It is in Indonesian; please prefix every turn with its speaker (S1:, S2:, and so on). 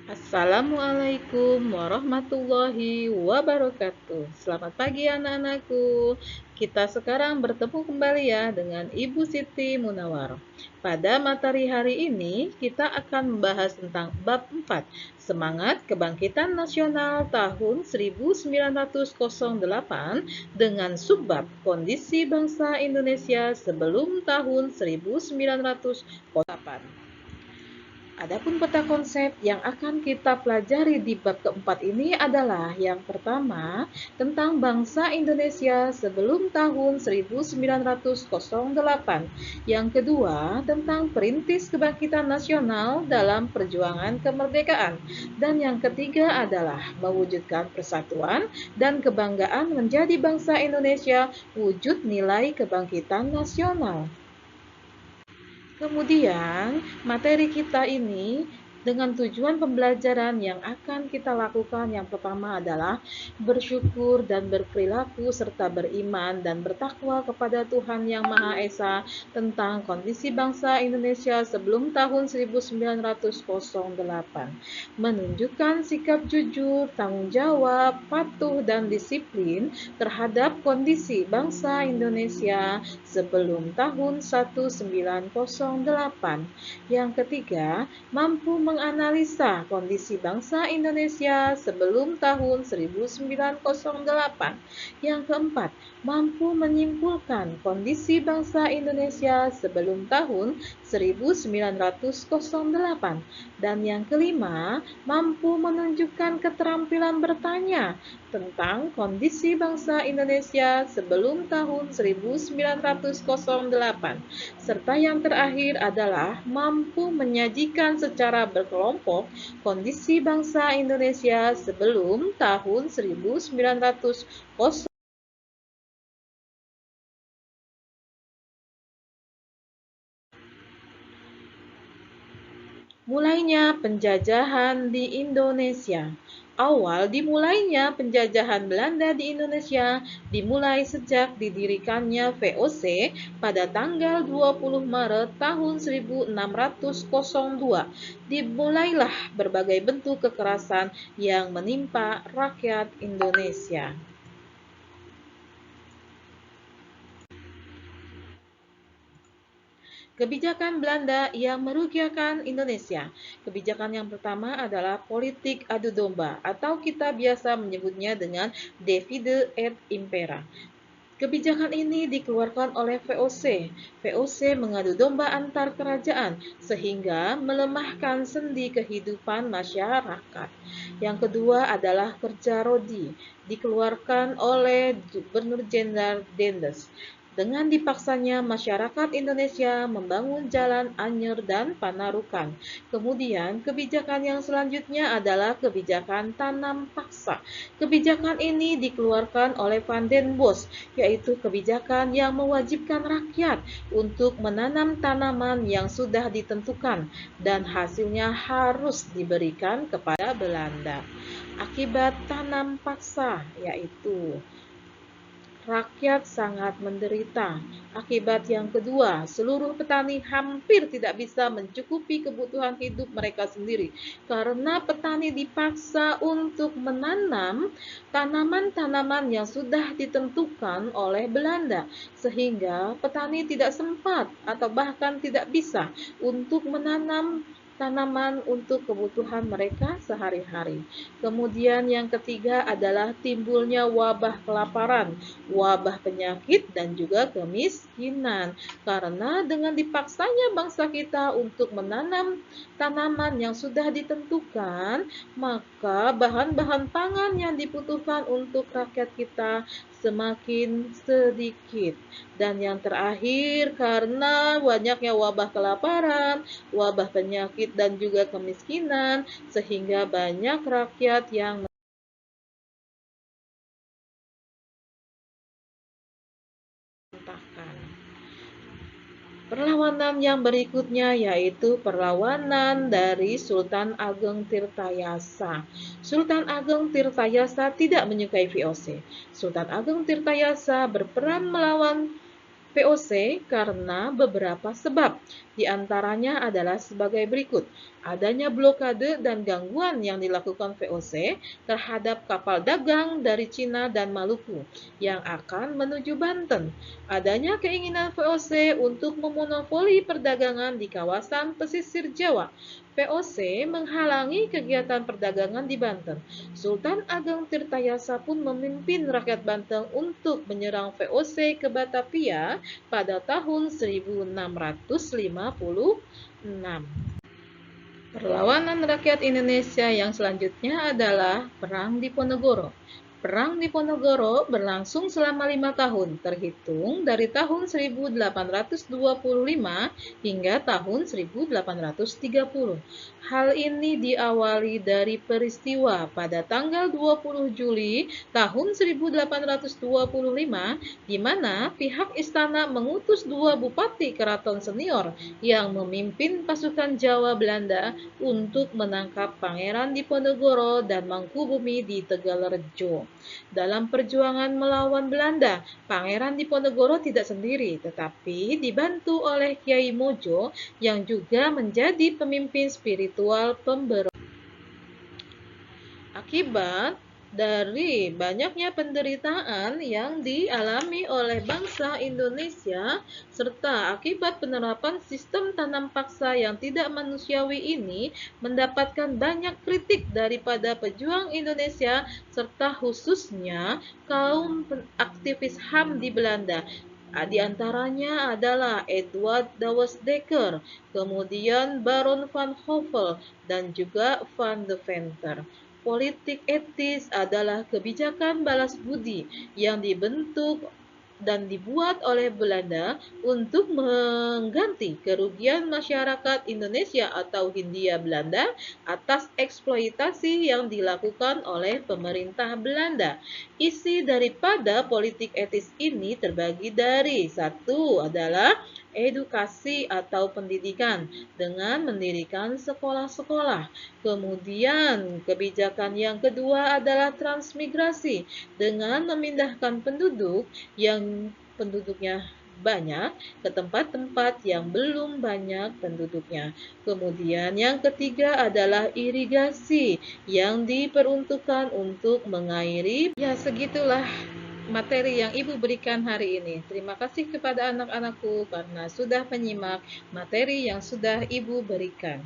S1: Assalamualaikum warahmatullahi wabarakatuh. Selamat pagi anak-anakku. Kita sekarang bertemu kembali ya dengan Ibu Siti Munawar. Pada materi hari ini kita akan membahas tentang bab 4, Semangat Kebangkitan Nasional tahun 1908 dengan subbab Kondisi Bangsa Indonesia sebelum tahun 1908. Adapun peta konsep yang akan kita pelajari di bab keempat ini adalah yang pertama tentang bangsa Indonesia sebelum tahun 1908, yang kedua tentang perintis kebangkitan nasional dalam perjuangan kemerdekaan, dan yang ketiga adalah mewujudkan persatuan dan kebanggaan menjadi bangsa Indonesia wujud nilai kebangkitan nasional. Kemudian, materi kita ini dengan tujuan pembelajaran yang akan kita lakukan yang pertama adalah bersyukur dan berperilaku serta beriman dan bertakwa kepada Tuhan Yang Maha Esa tentang kondisi bangsa Indonesia sebelum tahun 1908. Menunjukkan sikap jujur, tanggung jawab, patuh, dan disiplin terhadap kondisi bangsa Indonesia sebelum tahun 1908. Yang ketiga, mampu menganalisa kondisi bangsa Indonesia sebelum tahun 1908. Yang keempat, mampu menyimpulkan kondisi bangsa Indonesia sebelum tahun 1908. Dan yang kelima, mampu menunjukkan keterampilan bertanya tentang kondisi bangsa Indonesia sebelum tahun 1908. Serta yang terakhir adalah mampu menyajikan secara berkelompok kondisi bangsa Indonesia sebelum tahun 1908. Mulainya penjajahan di Indonesia. Awal dimulainya penjajahan Belanda di Indonesia dimulai sejak didirikannya VOC pada tanggal 20 Maret tahun 1602. Dimulailah berbagai bentuk kekerasan yang menimpa rakyat Indonesia. Kebijakan Belanda yang merugikan Indonesia. Kebijakan yang pertama adalah politik adu domba atau kita biasa menyebutnya dengan divide et impera. Kebijakan ini dikeluarkan oleh VOC. VOC mengadu domba antar kerajaan sehingga melemahkan sendi kehidupan masyarakat. Yang kedua adalah kerja rodi, dikeluarkan oleh Gubernur Jenderal Dendes. Dengan dipaksanya masyarakat Indonesia membangun jalan Anyer dan Panarukan. Kemudian kebijakan yang selanjutnya adalah kebijakan tanam paksa. Kebijakan ini dikeluarkan oleh Van den Bosch, yaitu kebijakan yang mewajibkan rakyat untuk menanam tanaman yang sudah ditentukan dan hasilnya harus diberikan kepada Belanda. Akibat tanam paksa, yaitu rakyat sangat menderita. Akibat yang kedua, seluruh petani hampir tidak bisa mencukupi kebutuhan hidup mereka sendiri karena petani dipaksa untuk menanam tanaman-tanaman yang sudah ditentukan oleh Belanda, sehingga petani tidak sempat atau bahkan tidak bisa untuk menanam tanaman untuk kebutuhan mereka sehari-hari. Kemudian yang ketiga adalah timbulnya wabah kelaparan, wabah penyakit, dan juga kemiskinan. Karena dengan dipaksanya bangsa kita untuk menanam tanaman yang sudah ditentukan, maka bahan-bahan pangan yang dibutuhkan untuk rakyat kita semakin sedikit. Dan yang terakhir, karena banyaknya wabah kelaparan, wabah penyakit, dan juga kemiskinan, sehingga banyak rakyat yang merantaukan. Perlawanan yang berikutnya yaitu perlawanan dari Sultan Ageng Tirtayasa. Sultan Ageng Tirtayasa tidak menyukai VOC. Sultan Ageng Tirtayasa berperan melawan VOC karena beberapa sebab. Di antaranya adalah sebagai berikut. Adanya blokade dan gangguan yang dilakukan VOC terhadap kapal dagang dari Cina dan Maluku yang akan menuju Banten. Adanya keinginan VOC untuk memonopoli perdagangan di kawasan pesisir Jawa. VOC menghalangi kegiatan perdagangan di Banten. Sultan Ageng Tirtayasa pun memimpin rakyat Banten untuk menyerang VOC ke Batavia pada tahun 1656. Perlawanan rakyat Indonesia yang selanjutnya adalah Perang Diponegoro. Perang Diponegoro berlangsung selama 5 tahun, terhitung dari tahun 1825 hingga tahun 1830. Hal ini diawali dari peristiwa pada tanggal 20 Juli tahun 1825, di mana pihak istana mengutus dua bupati keraton senior yang memimpin pasukan Jawa Belanda untuk menangkap Pangeran Diponegoro dan Mangkubumi di Tegalerjo. Dalam perjuangan melawan Belanda, Pangeran Diponegoro tidak sendiri, tetapi dibantu oleh Kiai Mojo yang juga menjadi pemimpin spiritual pemberontak. Akibat dari banyaknya penderitaan yang dialami oleh bangsa Indonesia, serta akibat penerapan sistem tanam paksa yang tidak manusiawi ini, mendapatkan banyak kritik daripada pejuang Indonesia, serta khususnya kaum aktivis HAM di Belanda. Di antaranya adalah Edward Dawes Dekker, kemudian Baron van Hove, dan juga Van Deventer. Politik etis adalah kebijakan balas budi yang dibentuk dan dibuat oleh Belanda untuk mengganti kerugian masyarakat Indonesia atau Hindia Belanda atas eksploitasi yang dilakukan oleh pemerintah Belanda. Isi daripada politik etis ini terbagi dari satu adalah edukasi atau pendidikan dengan mendirikan sekolah-sekolah. Kemudian kebijakan yang kedua adalah transmigrasi dengan memindahkan penduduk yang penduduknya banyak ke tempat-tempat yang belum banyak penduduknya. Kemudian yang ketiga adalah irigasi yang diperuntukkan untuk mengairi. Ya, segitulah materi yang Ibu berikan hari ini. Terima kasih kepada anak-anakku karena sudah menyimak materi yang sudah Ibu berikan.